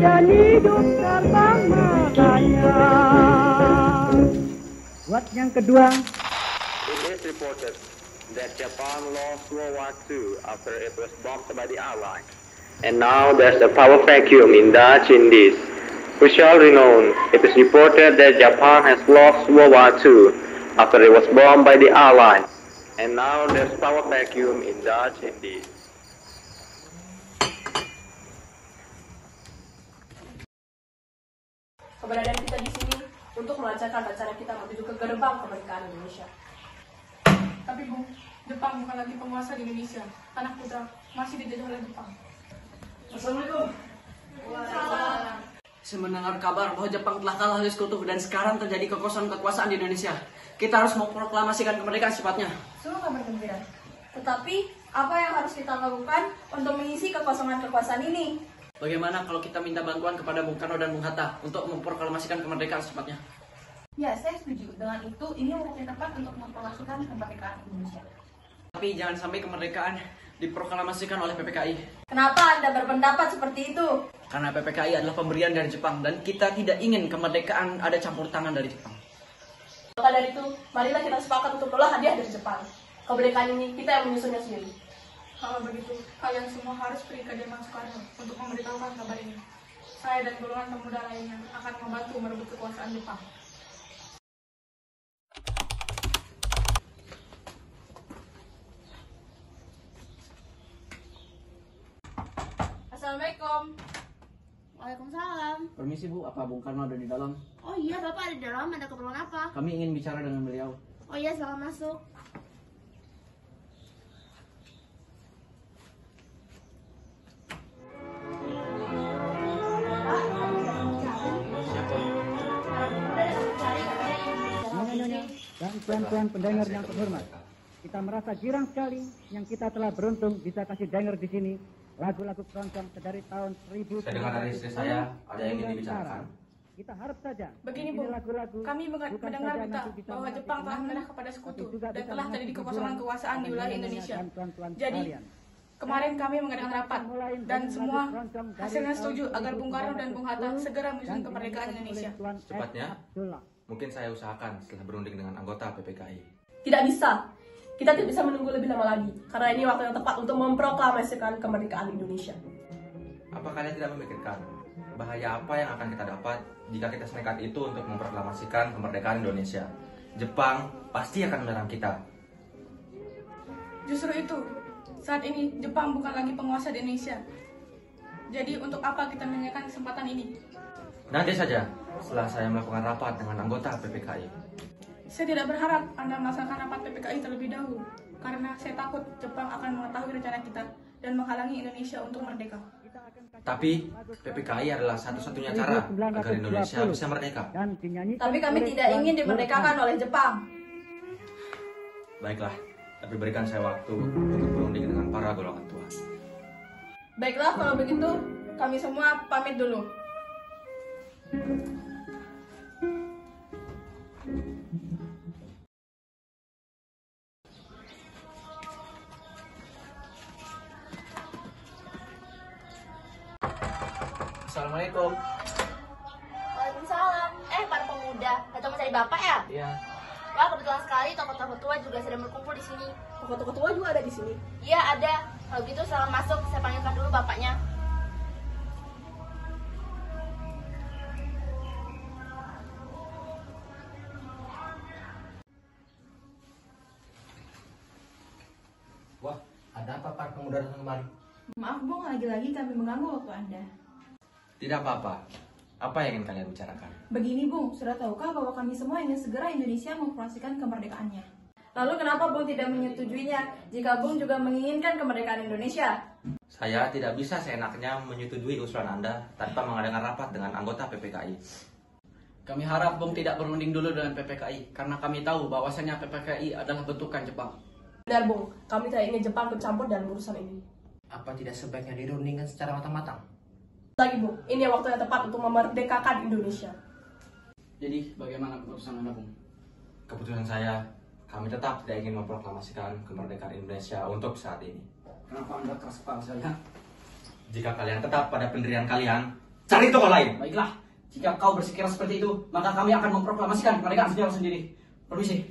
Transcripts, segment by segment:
dan hidup terbang melayang. Buat yang kedua. It is reported that Japan lost World War II after it was bombed by the Allies. And now there's a power vacuum in Dutch Indies. We shall renown. It is reported that Japan has lost World War II after it was bombed by the Allies. And now there's power vacuum in Dutch Indies. Keberadaan kita di sini untuk melancarkan acara kita menuju ke gerbang kemerdekaan Indonesia. Tapi Bu, Jepang bukan lagi penguasa di Indonesia. Anak putra masih dijajah oleh Jepang. Assalamualaikum. Waalaikumsalam. Saya mendengar kabar bahwa Jepang telah kalah dari sekutu dan sekarang terjadi kekosongan kekuasaan di Indonesia. Kita harus memproklamasikan kemerdekaan secepatnya. Sungguh kabar gembira. Tetapi, apa yang harus kita lakukan untuk mengisi kekosongan kekuasaan ini? Bagaimana kalau kita minta bantuan kepada Bung Karno dan Bung Hatta untuk memproklamasikan kemerdekaan secepatnya? Ya, saya setuju. Dengan itu, ini waktu yang tepat untuk memproklamasikan kemerdekaan Indonesia. Tapi jangan sampai kemerdekaan diproklamasikan oleh PPKI. Kenapa Anda berpendapat seperti itu? Karena PPKI adalah pemberian dari Jepang dan kita tidak ingin kemerdekaan ada campur tangan dari Jepang. Maka dari itu, marilah kita sepakat untuk menolak hadiah dari Jepang. Kemerdekaan ini kita yang menyusunnya sendiri. Kalau begitu, kalian semua harus pergi ke Jerman Soekarno untuk memberitahukan kabar ini. Saya dan golongan pemuda lainnya akan membantu merebut kekuasaan Jepang. Assalamualaikum. Waalaikumsalam. Permisi Bu, apa Bung Karno ada di dalam? Oh iya, Bapak ada di dalam, ada keperluan apa? Kami ingin bicara dengan beliau. Oh iya, silakan masuk. Nyonya-nyonya dan tuan-tuan pendengar yang terhormat, kita merasa girang sekali yang kita telah beruntung bisa kasih dengar di sini lagu-lagu keroncong dari tahun 1000. Saya dengar dari istri saya ada yang ingin dibicarakan. Kita harap saja Begini Bu, ini lagu-lagu kami bukan mendengar saja berita nanti bisa bahwa menjadi Jepang telah kemenangan, menyerah kepada sekutu tapi juga dan bisa telah menjadi terjadi kekosongan kejujuran kekuasaan di pada wilayah nyonya-nyonya Indonesia. dan tuan-tuan Jadi, sekalian. kemarin kami mengadakan rapat Mulai dan dengan semua lagu keroncong dari hasilnya tahun setuju agar Bung Karno dan Bung Hatta 1910 segera menyusun dan kemerdekaan dinyanyikan Indonesia. oleh Tuan S. Cepatnya. Abdullah. Mungkin saya usahakan setelah berunding dengan anggota PPKI. Tidak bisa. Kita tidak bisa menunggu lebih lama lagi. Karena ini waktu yang tepat untuk memproklamasikan kemerdekaan Indonesia. Apa kalian tidak memikirkan bahaya apa yang akan kita dapat jika kita senekat itu untuk memproklamasikan kemerdekaan Indonesia? Jepang pasti akan menyerang kita. Justru itu, saat ini Jepang bukan lagi penguasa di Indonesia. Jadi untuk apa kita menyanyikan kesempatan ini? Nanti saja setelah saya melakukan rapat dengan anggota PPKI. Saya tidak berharap Anda melaksanakan rapat PPKI terlebih dahulu, karena saya takut Jepang akan mengetahui rencana kita dan menghalangi Indonesia untuk merdeka. Tapi PPKI adalah satu-satunya cara agar Indonesia bisa merdeka. Dan dinyanyikan Tapi kami oleh tidak Tuan ingin dimerdekakan oleh Jepang. Baiklah, tapi berikan saya waktu untuk berunding dengan para golongan tua. Baiklah, kalau begitu kami semua pamit dulu. Assalamualaikum. Waalaikumsalam. Para pemuda, datang mencari Bapak ya? Iya. Wah, kebetulan sekali tokoh-tokoh tua juga sedang berkumpul di sini. Tokoh-tokoh tua juga ada di sini. Iya, ada. Kalau gitu selamat masuk, saya panggilkan dulu Bapaknya. Wah, ada apa para pemuda datang kemari? Maaf Bung, lagi-lagi kami mengganggu waktu Anda. Tidak apa-apa. Apa yang ingin kalian bicarakan? Begini Bung, sudah tahukah bahwa kami semua ingin segera Indonesia mempromosikan kemerdekaannya? Lalu kenapa Bung tidak menyetujuinya jika Bung juga menginginkan kemerdekaan Indonesia? Saya tidak bisa seenaknya menyetujui usulan Anda tanpa mengadakan rapat dengan anggota PPKI. Kami harap Bung tidak berunding dulu dengan PPKI karena kami tahu bahwasanya PPKI adalah bentukan Jepang. Benar Bung, kami tidak ingin Jepang bercampur dalam urusan ini. Apa tidak sebaiknya dirundingkan secara matang-matang? Lagi Bung, ini waktu yang tepat untuk memerdekakan Indonesia. Jadi bagaimana keputusan Anda Bung? Keputusan saya, kami tetap tidak ingin memproklamasikan kemerdekaan Indonesia untuk saat ini. Kenapa Anda keras kepala saya? Jika kalian tetap pada pendirian kalian, cari toko lain. Baiklah, jika kau berpikiran seperti itu, maka kami akan memproklamasikan kemerdekaan secara sendiri. Permisi.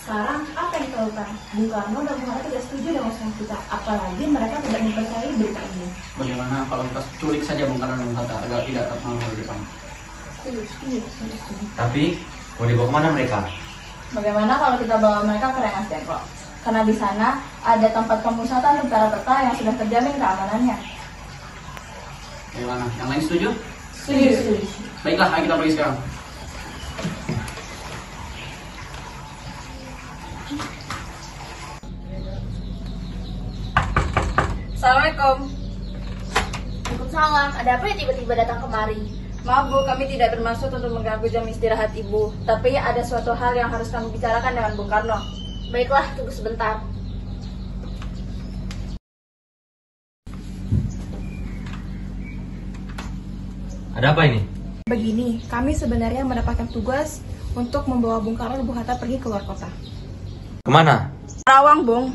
Sekarang apa yang kita lakukan? Bung Karno dan Bung Hatta tidak setuju dengan usaha kita, apalagi mereka tidak mempercayai berita ini. Bagaimana kalau kita culik saja Bung Karno dan Bung Hatta agar tidak terpengaruh di depan? Setuju. Tapi mau dibawa kemana mereka? Bagaimana kalau kita bawa mereka ke Rengas Dengklok? Karena di sana ada tempat pemusatan tentara-tentara yang sudah terjamin keamanannya. Bagaimana? Yang lain setuju? Setuju. Baiklah, ayo kita pergi sekarang. Assalamualaikum. Waalaikumsalam. Ada apa ya tiba-tiba datang kemari? Maaf Bu, kami tidak bermaksud untuk mengganggu jam istirahat Ibu. Tapi ada suatu hal yang harus kami bicarakan dengan Bung Karno. Baiklah, tunggu sebentar. Ada apa ini? Begini, kami sebenarnya mendapatkan tugas untuk membawa Bung Karno dan Bung Hatta pergi ke luar kota. Kemana? Karawang, Bung.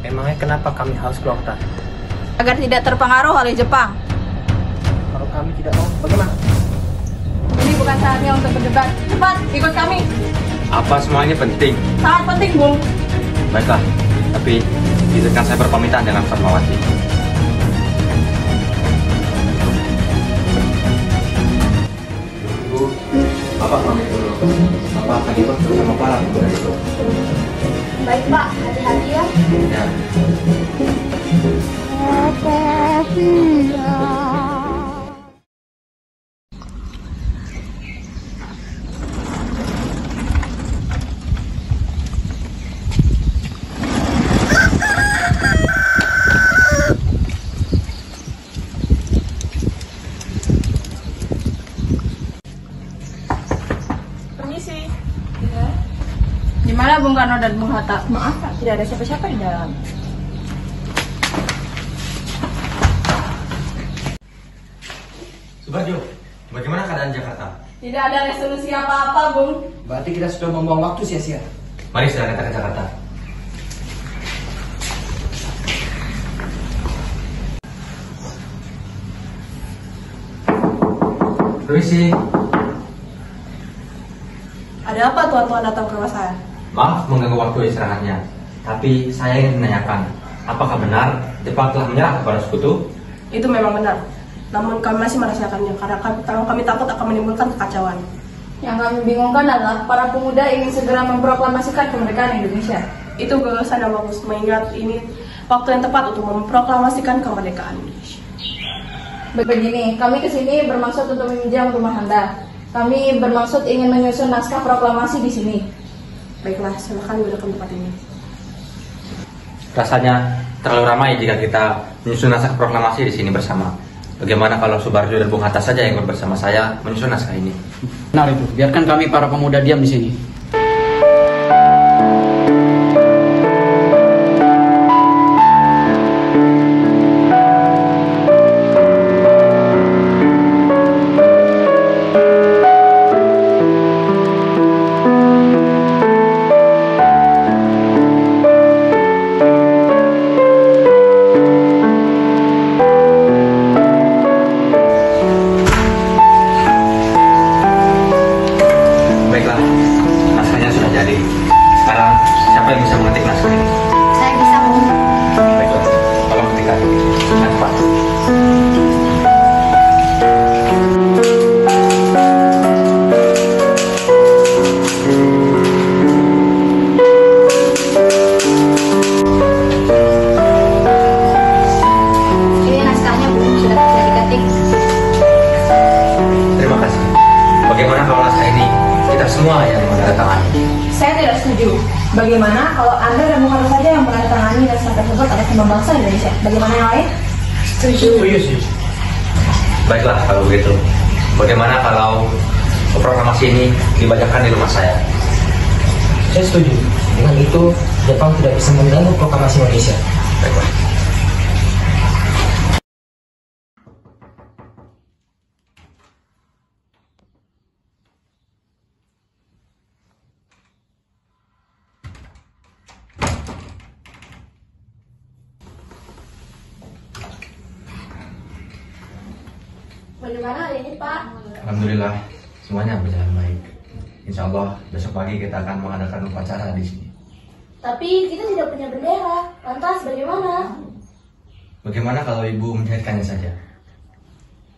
Emangnya kenapa kami harus keluar kota? Agar tidak terpengaruh oleh Jepang. Kalau kami tidak mau, bagaimana? Ini bukan saatnya untuk berdebat. Cepat, ikut kami. Apa semuanya penting? Sangat penting, Bung. Baiklah, tapi izinkan saya berpamitan dengan Fatmawati. Bu, Bapak pamit dulu. Bapak akan ikut bersama para pemuda itu. Baik Pak, hati-hati ya. Ya. Permisi. Di mana Bung Karno dan Bung Hatta? Maaf Pak, tidak ada siapa-siapa di dalam. Subarjo, bagaimana keadaan Jakarta? Tidak ada resolusi apa-apa, Bung. Berarti kita sudah membuang waktu sia-sia. Mari segera kita ke Jakarta. Permisi. Ada apa tuan-tuan datang ke rumah saya? Maaf mengganggu waktu istirahatnya, tapi saya ingin menanyakan, apakah benar Jepang telah menyerah kepada sekutu? Itu memang benar. Namun kami masih merahasiakannya karena kami takut akan menimbulkan kekacauan. Yang kami bingungkan adalah para pemuda ingin segera memproklamasikan kemerdekaan Indonesia. Itu gagasan yang bagus, mengingat ini waktu yang tepat untuk memproklamasikan kemerdekaan Indonesia. Begini, kami kesini bermaksud untuk meminjam rumah Anda. Kami bermaksud ingin menyusun naskah proklamasi di sini. Baiklah, silakan gunakan tempat ini. Rasanya terlalu ramai jika kita menyusun naskah proklamasi di sini bersama. Bagaimana kalau Subarjo dan Bung Hatta saja yang ikut bersama saya menyusun naskah ini? Benar itu. Biarkan kami para pemuda diam di sini. Baiklah, naskahnya sudah jadi. Sekarang siapa yang bisa mengetik naskah ini? Saya bisa, Bung. Baiklah, tolong ketikkan. Dengan cepat. Ini naskahnya, Bung, sudah bisa diketik. Terima kasih. Bagaimana kalau naskah ini kita semua yang menandatangani? Saya tidak setuju. Bagaimana kalau Anda dan Bung Karno saja yang menandatangani naskah tersebut atas nama bangsa Indonesia? Bagaimana yang lain? Setuju. Baiklah kalau begitu. Bagaimana kalau proklamasi ini dibacakan di rumah saya? Saya setuju. Dengan itu, Jepang tidak bisa mengganggu proklamasi Indonesia. Baiklah. Bagaimana hari ini, Pak? Alhamdulillah, semuanya berjalan baik. Insya Allah besok pagi kita akan mengadakan upacara di sini. Tapi kita tidak punya bendera. Lantas bagaimana? Bagaimana kalau ibu menjahitkannya saja?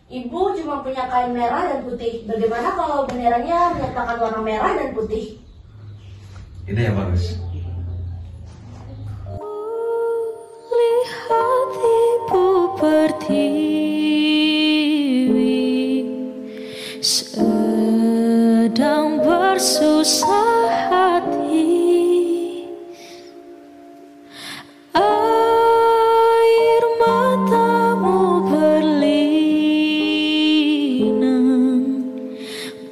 Ibu cuma punya kain merah dan putih. Bagaimana kalau benderanya menyertakan warna merah dan putih? Ide yang bagus. Lihat ibu pertiwi sedang bersusah hati. Air matamu berlinang,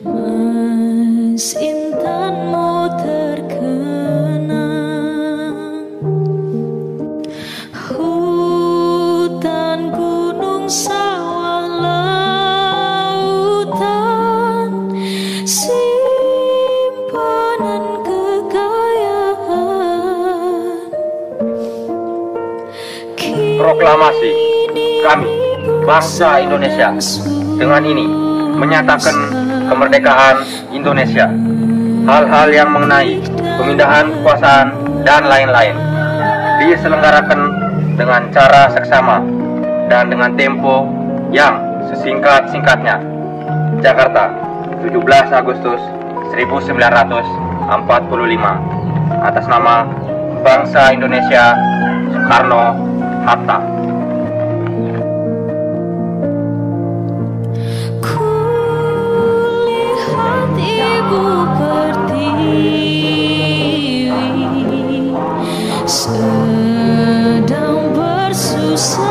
mas intanmu terkenang. Hutan, gunung, sawah, lautan, simpanan kekayaan. Proklamasi kami, bangsa Indonesia, dengan ini menyatakan kemerdekaan Indonesia. Hal-hal yang mengenai pemindahan kekuasaan dan lain-lain diselenggarakan dengan cara seksama dan dengan tempo yang sesingkat-singkatnya. Jakarta, 17 Agustus 1945, atas nama bangsa Indonesia, Soekarno-Hatta. Kulihat ibu pertiwi sedang bersusah